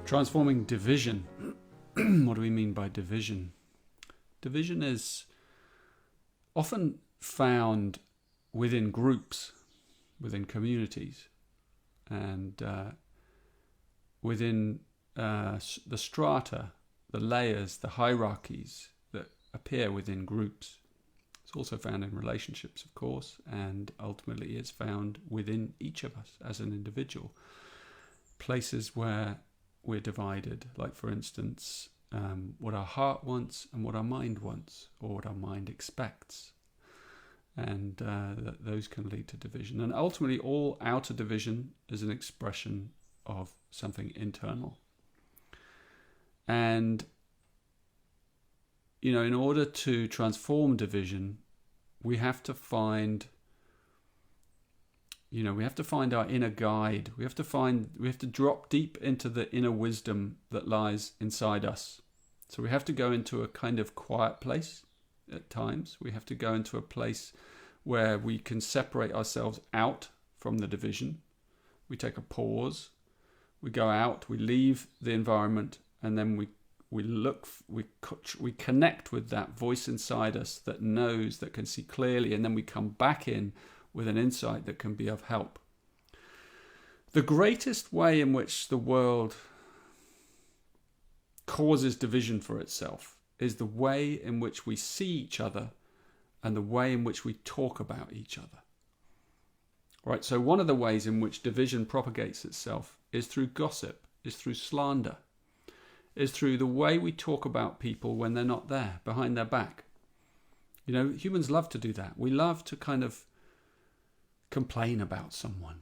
Transforming division. What do we mean by division? Division is often found within groups, within communities, and within the strata, the layers, the hierarchies that appear within groups. It's also found in relationships, of course, and ultimately it's found within each of us as an individual. Places where we're divided, like for instance, what our heart wants and what our mind wants, or what our mind expects. And those can lead to division. And ultimately, all outer division is an expression of something internal. And, you know, in order to transform division, we have to find, our inner guide. We have to drop deep into the inner wisdom that lies inside us. So we have to go into a kind of quiet place at times. We have to go into a place where we can separate ourselves out from the division. We take a pause. We go out. We leave the environment, and then we connect with that voice inside us that knows, that can see clearly, and then we come back in with an insight that can be of help. The greatest way in which the world causes division for itself is the way in which we see each other and the way in which we talk about each other. Right, so one of the ways in which division propagates itself is through gossip, is through slander, is through the way we talk about people when they're not there, behind their back. You know, humans love to do that. We love to kind of complain about someone,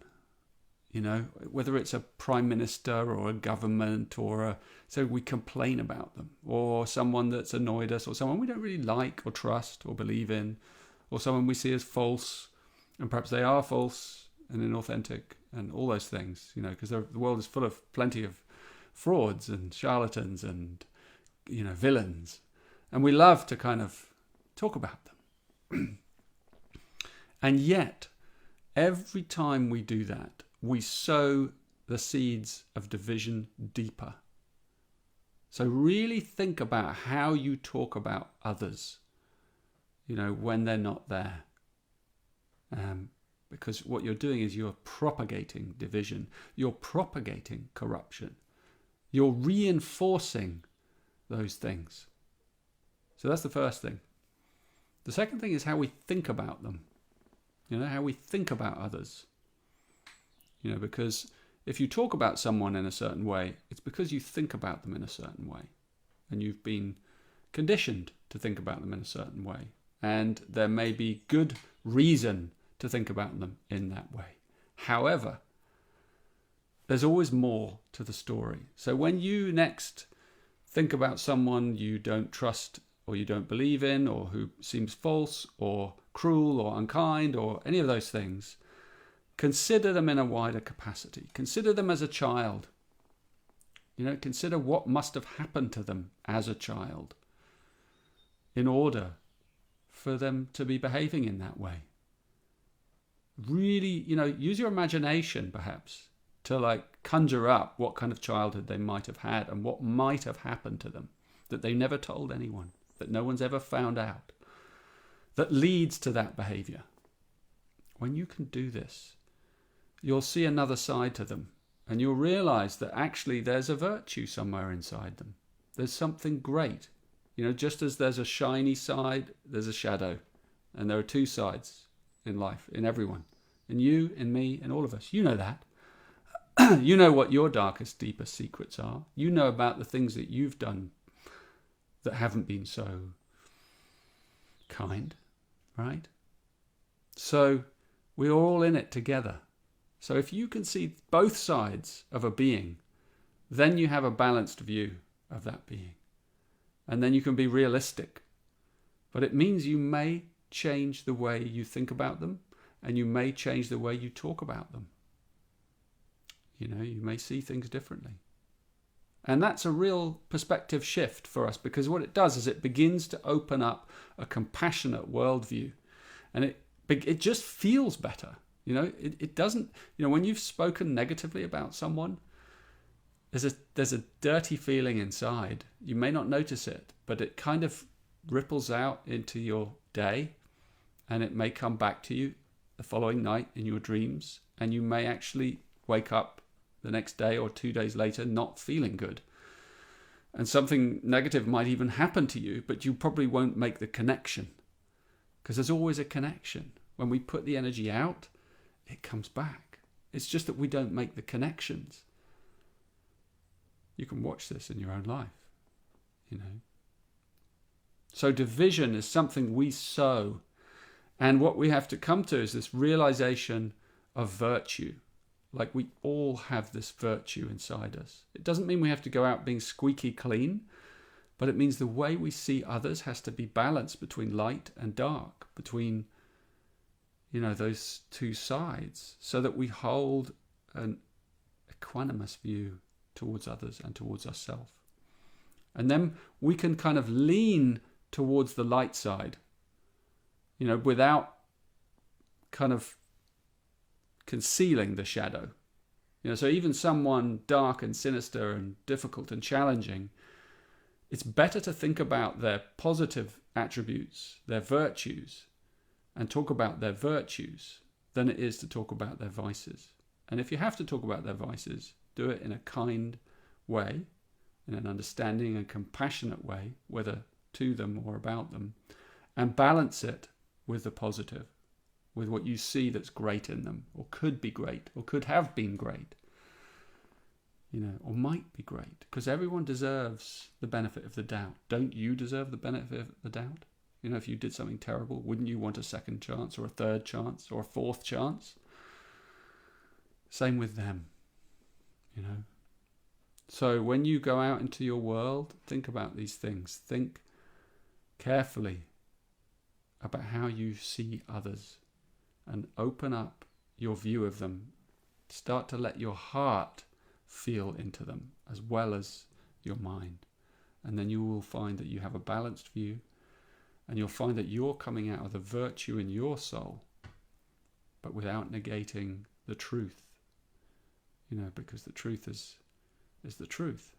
you know, whether it's a prime minister or a government so we complain about them, or someone that's annoyed us, or someone we don't really like or trust or believe in, or someone we see as false, and perhaps they are false and inauthentic and all those things, you know, because the world is full of plenty of frauds and charlatans and, you know, villains, and we love to kind of talk about them. And yet, every time we do that, we sow the seeds of division deeper. So really think about how you talk about others, you know, when they're not there. Because what you're doing is you're propagating division. You're propagating corruption. You're reinforcing those things. So that's the first thing. The second thing is how we think about them. You know, how we think about others. You know, because if you talk about someone in a certain way, it's because you think about them in a certain way. And you've been conditioned to think about them in a certain way. And there may be good reason to think about them in that way. However, there's always more to the story. So when you next think about someone you don't trust or you don't believe in, or who seems false or cruel or unkind or any of those things, consider them in a wider capacity. Consider them as a child. You know, consider what must have happened to them as a child in order for them to be behaving in that way. Really, you know, use your imagination perhaps to like conjure up what kind of childhood they might have had and what might have happened to them that they never told anyone, that no one's ever found out, that leads to that behavior. When you can do this, you'll see another side to them, and you'll realize that actually there's a virtue somewhere inside them. There's something great. You know, just as there's a shiny side, there's a shadow. And there are two sides in life, in everyone. In you, in me, in all of us. You know that. You know what your darkest, deepest secrets are. You know about the things that you've done that haven't been so kind, right? So we're all in it together. So if you can see both sides of a being, then you have a balanced view of that being. And then you can be realistic. But it means you may change the way you think about them, and you may change the way you talk about them. You know, you may see things differently. And that's a real perspective shift for us, because what it does is it begins to open up a compassionate worldview. And it just feels better. You know, it doesn't, you know, when you've spoken negatively about someone, there's a dirty feeling inside. You may not notice it, but it kind of ripples out into your day, and it may come back to you the following night in your dreams, and you may actually wake up the next day or 2 days later not feeling good. And something negative might even happen to you, but you probably won't make the connection, because there's always a connection. When we put the energy out, it comes back. It's just that we don't make the connections. You can watch this in your own life, you know. So division is something we sow. And what we have to come to is this realization of virtue. Like, we all have this virtue inside us. It doesn't mean we have to go out being squeaky clean, but it means the way we see others has to be balanced between light and dark, between, you know, those two sides, so that we hold an equanimous view towards others and towards ourselves. And then we can kind of lean towards the light side, you know, without kind of concealing the shadow. You know, so even someone dark and sinister and difficult and challenging, it's better to think about their positive attributes, their virtues, and talk about their virtues than it is to talk about their vices. And if you have to talk about their vices, do it in a kind way, in an understanding and compassionate way, whether to them or about them, and balance it with the positive, with what you see that's great in them, or could be great, or could have been great, you know, or might be great, because everyone deserves the benefit of the doubt. Don't you deserve the benefit of the doubt? You know, if you did something terrible, wouldn't you want a second chance, or a third chance, or a fourth chance? Same with them, you know. So when you go out into your world, think about these things. Think carefully about how you see others, and open up your view of them. Start to let your heart feel into them as well as your mind. And then you will find that you have a balanced view, and you'll find that you're coming out of the virtue in your soul, but without negating the truth. You know, because the truth is the truth.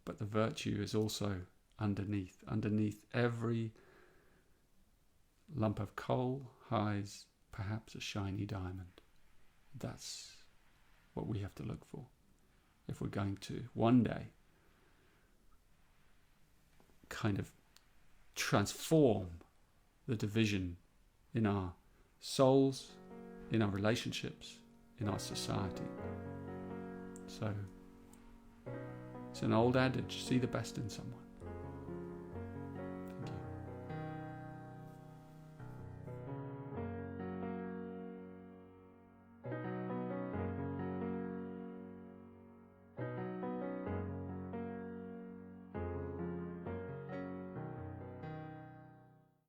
But the virtue is also underneath every lump of coal hides perhaps a shiny diamond. That's what we have to look for if we're going to one day kind of transform the division in our souls, in our relationships, in our society. So it's an old adage, see the best in someone.